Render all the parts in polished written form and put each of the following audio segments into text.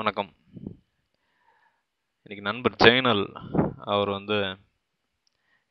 வணக்கம். இன்னைக்கு நண்பர் ஜெயனல் அவர்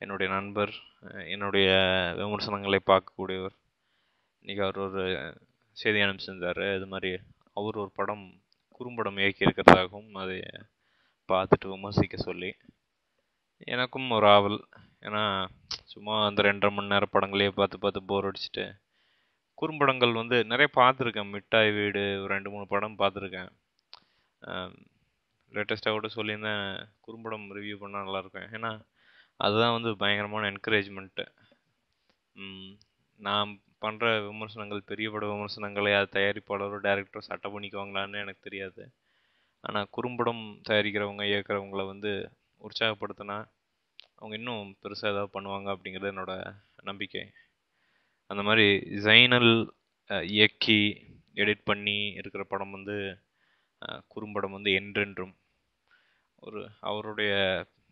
என்னுடைய நண்பர், என்னுடைய விமர்சனங்களை பார்க்கக்கூடியவர். இன்னைக்கு அவர் ஒரு செய்தி அனுப்பிச்சிருந்தாரு. இது மாதிரி அவர் ஒரு குறும்படம் இயக்கியிருக்கிறதாகவும் அதை பார்த்துட்டு விமர்சிக்க சொல்லி எனக்கும் ஒரு ஆவல். ஏன்னா சும்மா அந்த 2.5 மணி நேரம் படங்களையே பார்த்து பார்த்து போர் அடிச்சுட்டு குறும்படங்கள் நிறைய பார்த்துருக்கேன். மிட்டாய் வீடு 2-3 படம் பார்த்துருக்கேன். லேட்டஸ்ட்டாக கூட சொல்லியிருந்தேன், குறும்படம் ரிவ்யூ பண்ணால் நல்லாயிருக்கும். ஏன்னா அதுதான் பயங்கரமான என்கரேஜ்மெண்ட்டு. நான் பண்ணுற விமர்சனங்கள் பெரிய பட விமர்சனங்களை அது தயாரிப்பாளரோ டைரக்டரோ சட்டை பண்ணிக்குவாங்களான்னு எனக்கு தெரியாது. ஆனால் குறும்படம் தயாரிக்கிறவங்க இயக்கிறவங்கள உற்சாகப்படுத்தினா அவங்க இன்னும் பெருசாக ஏதாவது பண்ணுவாங்க அப்படிங்கிறது என்னோட நம்பிக்கை. அந்த மாதிரி ஜைனல் இயக்கி எடிட் பண்ணி இருக்கிற படம் குறும்படம் என்றென்றும் அவருடைய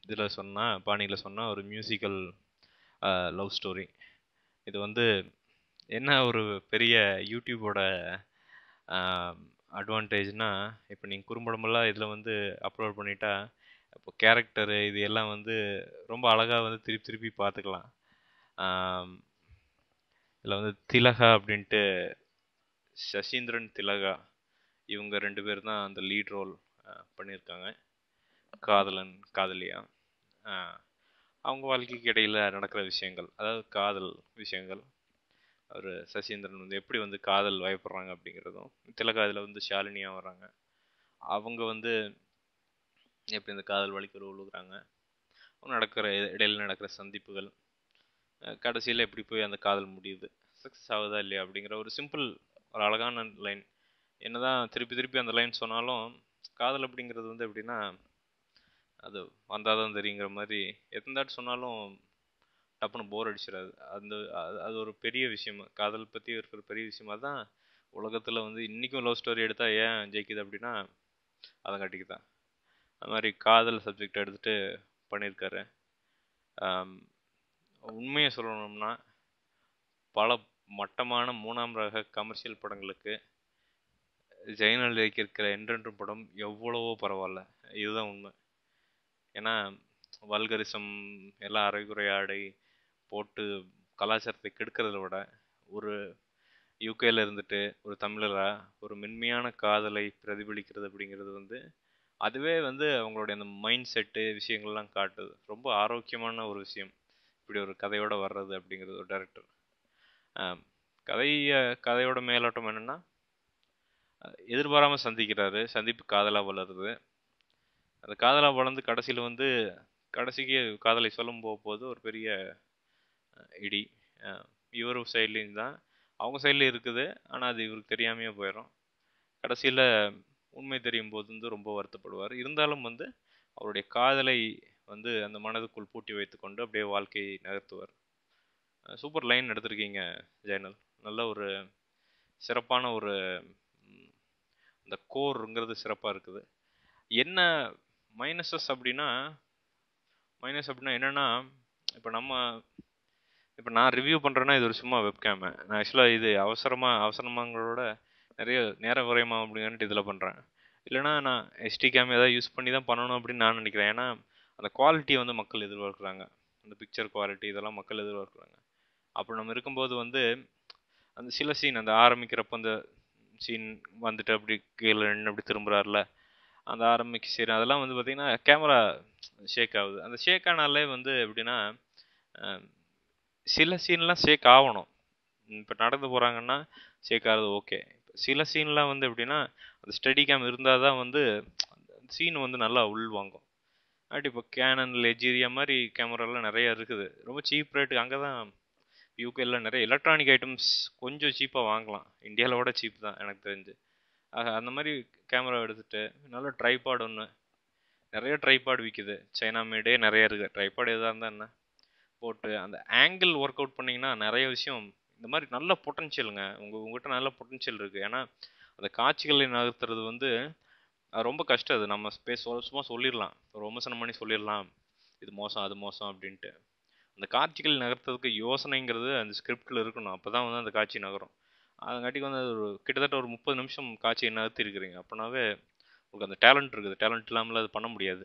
இதில் சொன்னால் பாணியில் சொன்னால் ஒரு மியூசிக்கல் லவ் ஸ்டோரி. இது என்ன ஒரு பெரிய யூடியூபோட அட்வான்டேஜ்னா, இப்போ நீங்கள் குறும்படமெல்லாம் இதில் அப்லோட் பண்ணிட்டா இப்போ கேரக்டரு இது எல்லாம் ரொம்ப அழகாக திருப்பி திருப்பி பார்த்துக்கலாம். இதில் திலகா அப்படின்ட்டு சசீந்திரன் திலகா இவங்க 2 பேர் தான் அந்த லீட் ரோல் பண்ணியிருக்காங்க. காதலன் காதலியா அவங்க வாழ்க்கைக்கு இடையில் நடக்கிற விஷயங்கள், அதாவது காதல் விஷயங்கள். அவர் சசீந்திரன் எப்படி காதல் வயப்படுறாங்க அப்படிங்கிறதும், திலகா இதில் ஷாலினியாக வர்றாங்க. அவங்க எப்படி இந்த காதல் வலிக்கு விழுகிறாங்க, இடையில நடக்கிற சந்திப்புகள், கடைசியில் எப்படி போய் அந்த காதல் முடியுது, சக்ஸஸ் ஆகுதா இல்லையா அப்படிங்கிற ஒரு சிம்பிள் ஒரு அழகான லைன். என்னதான் திருப்பி திருப்பி அந்த லைன் சொன்னாலும் காதல் அப்படிங்கிறது எப்படின்னா அது வந்தால் தான் தெரியுங்கிற மாதிரி எத்தனை தாட்டி சொன்னாலும் டப்புன்னு போர் அடிச்சிடாது. அது ஒரு பெரிய விஷயம், காதல் பற்றி இருக்கிற பெரிய விஷயமா தான் உலகத்தில் இன்றைக்கும் லவ் ஸ்டோரி எடுத்தால் ஏன் ஜெயிக்குது அப்படின்னா அதை காட்டிக்கு தான். அது மாதிரி காதல் சப்ஜெக்ட் எடுத்துகிட்டு பண்ணியிருக்காரு. உண்மையை சொல்லணும்னா பல மட்டமான 3ஆம் ரக கமர்ஷியல் படங்களுக்கு ஜெயனல் இயக்கியிருக்கிற என்றென்றும் படம் எவ்வளவோ பரவாயில்ல. இதுதான் உண்மை. ஏன்னா வல்கரிசம் எல்லாம் அரைகுறை ஆடை போட்டு கலாச்சாரத்தை கெடுக்கிறத விட ஒரு யூகேல இருந்துட்டு ஒரு தமிழரா ஒரு மென்மையான காதலை பிரதிபலிக்கிறது அப்படிங்கிறது அதுவே அவங்களுடைய அந்த மைண்ட் செட்டு விஷயங்கள்லாம் காட்டுது. ரொம்ப ஆரோக்கியமான ஒரு விஷயம் இப்படி ஒரு கதையோட வர்றது அப்படிங்கிறது. ஒரு டைரக்டர் கதையோட மேலோட்டம் என்னன்னா, எதிர்பாராமல் சந்திக்கிறாரு, சந்திப்பு காதலாக வளருது. அந்த காதலாக வளர்ந்து கடைசியில் கடைசிக்கு காதலை சொல்லும் போது ஒரு பெரிய இடி இவர் சைட்லேயும் தான், அவங்க சைட்லேயும் இருக்குது. ஆனால் அது இவருக்கு தெரியாமையே போயிடும். கடைசியில் உண்மை தெரியும் போது ரொம்ப வருத்தப்படுவார். இருந்தாலும் அவருடைய காதலை அந்த மனதுக்குள் பூட்டி வைத்து கொண்டு அப்படியே வாழ்க்கையை நகர்த்துவார். சூப்பர் லைன் எடுத்திருக்கீங்க ஜெயனல். நல்ல ஒரு சிறப்பான ஒரு அந்த கோருங்கிறது சிறப்பாக இருக்குது. என்ன மைனஸஸ் அப்படின்னா என்னென்னா, இப்போ நான் ரிவ்யூ பண்ணுறேன்னா இது ஒரு சும்மா வெப்கேமு. நான் ஆக்சுவலாக இது அவசரமாங்களோட நிறைய நேர விரயமா அப்படின்ட்டு இதில் பண்ணுறேன். இல்லைனா நான் எஸ்டி கேம் ஏதாவது யூஸ் பண்ணி தான் பண்ணணும் அப்படின்னு நான் நினைக்கிறேன். ஏன்னா அந்த குவாலிட்டியை மக்கள் எதிர்பார்க்குறாங்க, அந்த பிக்சர் குவாலிட்டி இதெல்லாம் மக்கள் எதிர்பார்க்குறாங்க. அப்போ நம்ம இருக்கும்போது அந்த சில சீன் அந்த ஆரம்பிக்கிறப்ப அந்த சீன் அப்படி கீழே நின்று அப்படி திரும்புகிறார்ல, அந்த ஆரம்பிக்க சீன் அதெல்லாம் பார்த்திங்கன்னா கேமரா ஷேக் ஆகுது. அந்த ஷேக் ஆனாலே எப்படின்னா சில சீன்லாம் ஷேக் ஆகணும். இப்போ நடந்து போகிறாங்கன்னா ஷேக் ஆகுது, ஓகே. சில சீன்லாம் எப்படின்னா அந்த ஸ்டெடி கேம் இருந்தால் தான் சீன் நல்லா உள்வாங்கும். அப்படி இப்போ கேனன் லெஜீரியா மாதிரி கேமராலாம் நிறையா இருக்குது. ரொம்ப சீப் ரேட்டுக்கு அங்கே தான் யூகேல நிறைய எலக்ட்ரானிக் ஐட்டம்ஸ் கொஞ்சம் சீப்பாக வாங்கலாம். இந்தியாவில் விட சீப் தான் எனக்கு தெரிஞ்சு. அந்த மாதிரி கேமரா எடுத்துகிட்டு நல்ல ட்ரைபாட் ஒன்று, நிறைய ட்ரைபாட் விற்கிது, சைனா மேடே நிறைய இருக்குது. ட்ரைபாட் எதாக இருந்தால் என்ன போட்டு அந்த ஆங்கிள் ஒர்க் அவுட் பண்ணிங்கன்னா நிறைய விஷயம் இந்த மாதிரி நல்ல பொட்டன்ஷியலுங்க. உங்கள்கிட்ட நல்ல பொட்டன்ஷியல் இருக்குது. ஏன்னா அந்த காட்சிகளை நகர்த்துறது ரொம்ப கஷ்டம். அது நம்ம சும்மா சொல்லிடலாம், ஒரு விமர்சனம் பண்ணி சொல்லிடலாம் இது மோசம் அது மோசம் அப்படின்ட்டு. அந்த காட்சிகள் நகர்த்துறதுக்கு யோசனைங்கிறது அந்த ஸ்கிரிப்டில் இருக்கணும். அப்போ தான் அந்த காட்சி நகரும். அதுங்காட்டிக்கு ஒரு கிட்டத்தட்ட ஒரு 30 நிமிஷம் காட்சியை நகர்த்தி இருக்கிறீங்க. அப்போனாவே உங்களுக்கு அந்த டேலண்ட் இருக்குது. டேலண்ட் இல்லாமல் அது பண்ண முடியாது.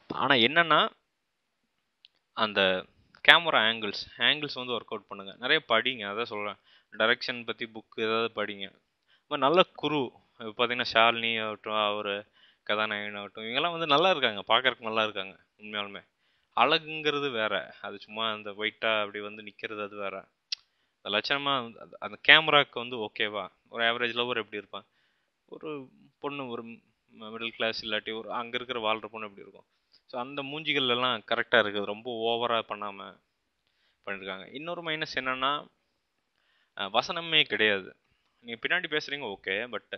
ஆனால் என்னன்னா அந்த கேமரா ஆங்கிள்ஸ் வந்து ஒர்க் அவுட் பண்ணுங்கள். நிறைய படிங்க, அதான் சொல்கிறேன். டைரக்ஷன் பற்றி புக்கு ஏதாவது படிங்க. நல்ல குரு இப்போ பார்த்தீங்கன்னா ஷாலினி ஆகட்டும், அவர் கதாநாயகன் ஆகட்டும், இவங்கெல்லாம் வந்து நல்லா இருக்காங்க, பார்க்கறதுக்கு நல்லா இருக்காங்க. உண்மையாலுமே அழகுங்கிறது வேற, அது சும்மா அந்த ஒயிட்டாக அப்படி வந்து நிற்கிறது அது வேற. அந்த லட்சணமாக அந்த கேமராவுக்கு வந்து ஓகேவா ஒரு ஆவரேஜ் லவர் எப்படி இருப்பான், ஒரு பொண்ணு ஒரு மிடில் கிளாஸ் இல்லாட்டி ஒரு அங்கே இருக்கிற வாழ்கிற பொண்ணு எப்படி இருக்கும். ஸோ அந்த மூஞ்சிகள் எல்லாம் கரெக்டாக இருக்குது, ரொம்ப ஓவராக பண்ணாமல் பண்ணியிருக்காங்க. இன்னொரு மைனஸ் என்னென்னா வசனமே கிடையாது. நீங்கள் பின்னாடி பேசுகிறீங்க ஓகே, பட்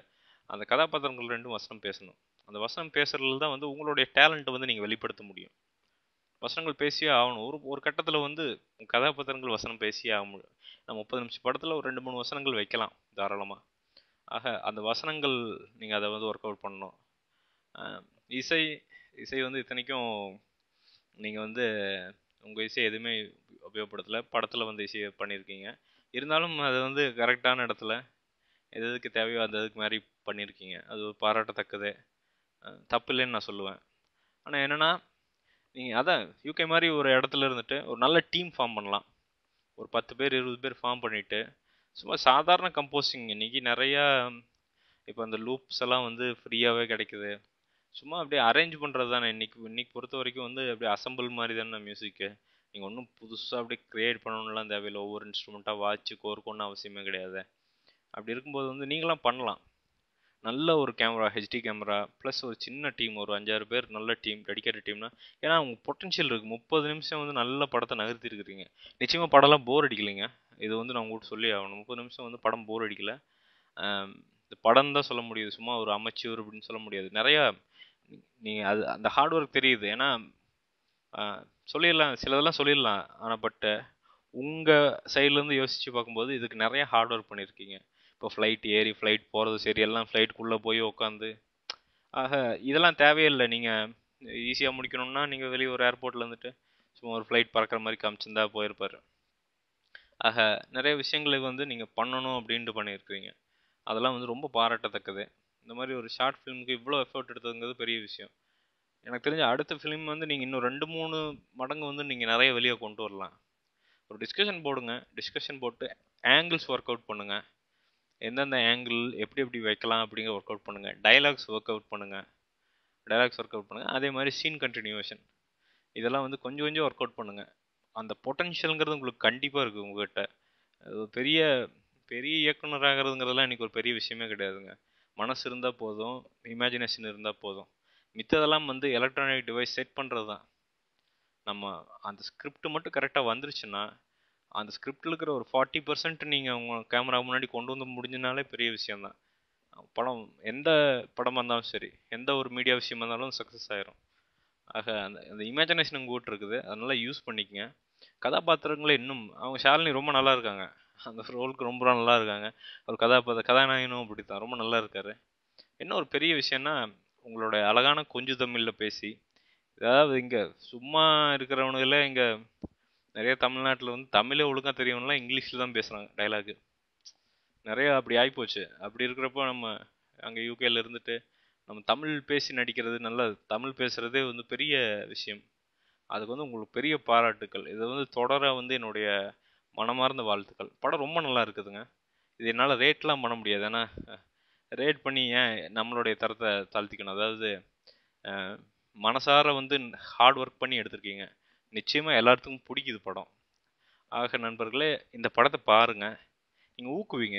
அந்த கதாபாத்திரங்கள் ரெண்டும் வசனம் பேசணும். அந்த வசனம் பேசுறதுல தான் வந்து உங்களுடைய டேலண்ட்டை வந்து நீங்கள் வெளிப்படுத்த முடியும். வசனங்கள் பேசியே ஆகணும். ஒரு கட்டத்தில் வந்து கதாபாத்திரங்கள் வசனம் பேசியே ஆக முடியும். நம்ம 30 நிமிஷம் படத்தில் ஒரு 2-3 வசனங்கள் வைக்கலாம் தாராளமாக. ஆக அந்த வசனங்கள் நீங்கள் அதை வந்து ஒர்க் அவுட் பண்ணணும். இசை இசை வந்து இத்தனைக்கும் நீங்கள் வந்து உங்கள் இசை எதுவுமே உபயோகப்படுத்தலை, படத்தில் வந்து இசையை பண்ணியிருக்கீங்க. இருந்தாலும் அது வந்து கரெக்டான இடத்துல எதுக்கு தேவையோ அந்த இதுக்கு மாதிரி பண்ணியிருக்கீங்க. அது ஒரு பாராட்டத்தக்கது, தப்பு இல்லைன்னு நான் சொல்லுவேன். ஆனால் என்னென்னா நீங்கள் அதான் யூகே மாதிரி ஒரு இடத்துல இருந்துட்டு ஒரு நல்ல டீம் ஃபார்ம் பண்ணலாம். ஒரு 10 பேர் 20 பேர் ஃபார்ம் பண்ணிவிட்டு சும்மா சாதாரண கம்போஸிங். இன்றைக்கி நிறையா இப்போ அந்த லூப்ஸ் எல்லாம் வந்து ஃப்ரீயாகவே கிடைக்குது. சும்மா அப்படியே அரேஞ்ச் பண்ணுறது தானே. இன்னைக்கு பொறுத்த வரைக்கும் வந்து அப்படியே அசம்பிள் மாதிரி தானே மியூசிக்கு. நீங்கள் ஒன்றும் புதுசாக அப்படியே க்ரியேட் பண்ணணும்லாம் தேவையில்லை. ஒவ்வொரு இன்ஸ்ட்ருமெண்ட்டாக வாட்சி கோர்க்கணும்னு அவசியமே கிடையாது. அப்படி இருக்கும்போது வந்து நீங்களாம் பண்ணலாம். நல்ல ஒரு கேமரா, ஹெச்டி கேமரா ப்ளஸ் ஒரு சின்ன டீம், ஒரு 5-6 பேர் நல்ல டீம், டெடிக்கேட்டட் டீம்னா. ஏன்னா அவங்க பொட்டன்ஷியல் இருக்குது. 30 நிமிஷம் வந்து நல்ல படத்தை நகர்த்திருக்கிறீங்க. நிச்சயமாக படம்லாம் போர் அடிக்கலைங்க. இது வந்து நான் உங்கள்கிட்ட சொல்லி ஆகணும். 30 நிமிஷம் வந்து படம் போர் அடிக்கலை. இந்த படம் தான் சொல்ல முடியுது, சும்மா ஒரு அமைச்சூர் அப்படின்னு சொல்ல முடியாது. நிறையா நீங்கள் அது அந்த ஹார்ட் ஒர்க் தெரியுது. ஏன்னா சொல்லிடலாம், சிலதெல்லாம் சொல்லிடலாம். ஆனால் பட் உங்கள் சைட்லேருந்து யோசித்து பார்க்கும்போது இதுக்கு நிறையா ஹார்ட் ஒர்க் பண்ணியிருக்கீங்க. இப்போ ஃப்ளைட் ஏறி ஃப்ளைட் போகிறது சரி, எல்லாம் ஃப்ளைட்டுக்குள்ளே போய் உட்காந்து. ஆக இதெல்லாம் தேவையில்லை. நீங்கள் ஈஸியாக முடிக்கணும்னா நீங்கள் வெளியே ஒரு ஏர்போர்ட்டில் இருந்துட்டு சும்மா ஒரு ஃப்ளைட் பறக்கிற மாதிரி காமிச்சிருந்தா போயிருப்பார். ஆக நிறைய விஷயங்களுக்கு வந்து நீங்கள் பண்ணணும் அப்படின்ட்டு பண்ணியிருக்கிறீங்க. அதெல்லாம் வந்து ரொம்ப பாராட்டத்தக்கது. இந்த மாதிரி ஒரு ஷார்ட் ஃபிலிமுக்கு இவ்வளோ எஃபர்ட் எடுத்ததுங்கிறது பெரிய விஷயம். எனக்கு தெரிஞ்ச அடுத்த ஃபிலிம் வந்து நீங்கள் இன்னும் 2-3 மடங்கு வந்து நீங்கள் நிறைய வெளியே கொண்டு வரலாம். ஒரு டிஸ்கஷன் போடுங்க, டிஸ்கஷன் போட்டு ஆங்கிள்ஸ் ஒர்க் அவுட் பண்ணுங்கள். எந்தெந்த ஆங்கிள் எப்படி எப்படி வைக்கலாம் அப்படிங்கிற ஒர்க் அவுட் பண்ணுங்கள். டைலாக்ஸ் ஒர்க் அவுட் பண்ணுங்கள். அதே மாதிரி சீன் கண்டினியூவேஷன் இதெல்லாம் வந்து கொஞ்சம் கொஞ்சம் ஒர்க் அவுட் பண்ணுங்கள். அந்த பொட்டன்ஷியலுங்கிறது உங்களுக்கு கண்டிப்பாக இருக்குது உங்கள்கிட்ட. பெரிய பெரிய இயக்குனராகிறதுங்கிறதுலாம் இன்றைக்கி ஒரு பெரிய விஷயமே கிடையாதுங்க. மனசு இருந்தால் போதும், இமேஜினேஷன் இருந்தால் போதும். மித்ததெல்லாம் வந்து எலக்ட்ரானிக் டிவைஸ் செட் பண்ணுறது தான். நம்ம அந்த ஸ்கிரிப்ட் மட்டும் கரெக்டாக வந்துருச்சுன்னா அந்த ஸ்கிரிப்டில் இருக்கிற ஒரு 40% நீங்கள் உங்கள் கேமரா முன்னாடி கொண்டு வந்து முடிஞ்சினாலே பெரிய விஷயந்தான். படம் எந்த படமாக இருந்தாலும் சரி, எந்த ஒரு மீடியா விஷயமா இருந்தாலும் சக்ஸஸ் ஆயிரும். ஆக அந்த இமேஜினேஷன் உங்கள்கிட்ட இருக்குது, அதனால யூஸ் பண்ணிக்கங்க. கதாபாத்திரங்களே இன்னும் அவங்க ஷாலினி ரொம்ப நல்லா இருக்காங்க, அந்த ரோலுக்கு ரொம்ப நல்லா இருக்காங்க. ஒரு கதாநாயகனும் அப்படி தான் ரொம்ப நல்லா இருக்காரு. என்ன ஒரு பெரிய விஷயம்னா உங்களோட அழகான கொஞ்சம் தமிழில் பேசி, அதாவது இங்கே சும்மா இருக்கிறவனுங்களே இங்கே நிறைய தமிழ்நாட்டில் வந்து தமிழே ஒழுங்காக தெரியவங்களாம் இங்கிலீஷில் தான் பேசுகிறாங்க டைலாகு. நிறையா அப்படி ஆகிப்போச்சு. அப்படி இருக்கிறப்போ நம்ம அங்கே யூகேல இருந்துட்டு நம்ம தமிழ் பேசி நடிக்கிறது, நல்லா தமிழ் பேசுகிறதே வந்து பெரிய விஷயம். அதுக்கு வந்து உங்களுக்கு பெரிய பாராட்டுக்கள். இதை வந்து தொடர வந்து என்னுடைய மனமார்ந்த வாழ்த்துக்கள். படம் ரொம்ப நல்லா இருக்குதுங்க. இது என்னால் ரேட்லாம் பண்ண முடியாது. ஏன்னா ரேட் பண்ணி ஏன் நம்மளுடைய தரத்தை தாழ்த்திக்கணும். அதாவது மனசார வந்து ஹார்ட் ஒர்க் பண்ணி எடுத்திருக்கீங்க. நிச்சயமாக எல்லாத்துக்கும் பிடிக்குது படம். ஆக நண்பர்களே, இந்த படத்தை பாருங்கள், நீங்கள் ஊக்குவிங்க.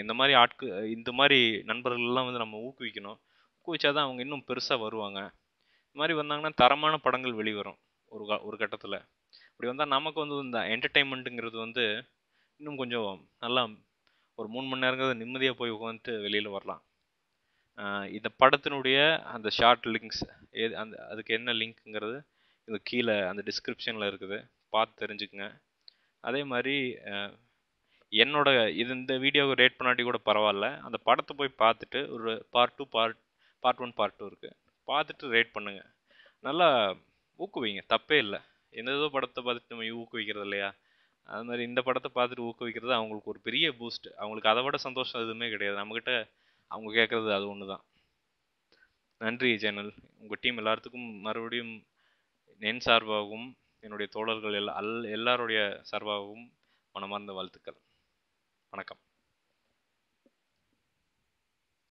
இந்த மாதிரி நண்பர்கள்லாம் வந்து நம்ம ஊக்குவிக்கணும். ஊக்குவிச்சாதான் அவங்க இன்னும் பெருசாக வருவாங்க. இந்த மாதிரி வந்தாங்கன்னா தரமான படங்கள் வெளிவரும் ஒரு கட்டத்தில். இப்படி வந்தால் நமக்கு வந்து இந்த என்டர்டெயின்மெண்ட்டுங்கிறது வந்து இன்னும் கொஞ்சம் நல்லா ஒரு 3 மணி நேரங்கிறது நிம்மதியாக போய் உட்காந்துட்டு வெளியில் வரலாம். இந்த படத்தினுடைய அந்த ஷார்ட் லிங்க்ஸ் அதுக்கு என்ன லிங்க்குங்கிறது இது கீழே அந்த டிஸ்கிரிப்ஷனில் இருக்குது, பார்த்து தெரிஞ்சுக்குங்க. அதே மாதிரி என்னோட இந்த வீடியோவை ரேட் பண்ணாட்டி கூட பரவாயில்ல, அந்த படத்தை போய் பார்த்துட்டு ஒரு பார்ட் 1 பார்ட் 2 இருக்குது, பார்த்துட்டு ரேட் பண்ணுங்கள். நல்லா ஊக்குவிங்க, தப்பே இல்லை. எந்ததோ படத்தை பார்த்துட்டு நம்ம ஊக்குவிக்கிறது இல்லையா, அது மாதிரி இந்த படத்தை பார்த்துட்டு ஊக்குவிக்கிறது அவங்களுக்கு ஒரு பெரிய பூஸ்ட். அவங்களுக்கு அதை விட சந்தோஷம் எதுவுமே கிடையாது. நம்மக்கிட்ட அவங்க கேட்குறது அது ஒன்று தான். நன்றி ஜெனல். உங்கள் டீம் எல்லாத்துக்கும் மறுபடியும் என் சார்பாகவும் என்னுடைய தோழர்கள் எல்லாருடைய சார்பாகவும் மனமார்ந்த வாழ்த்துக்கள்.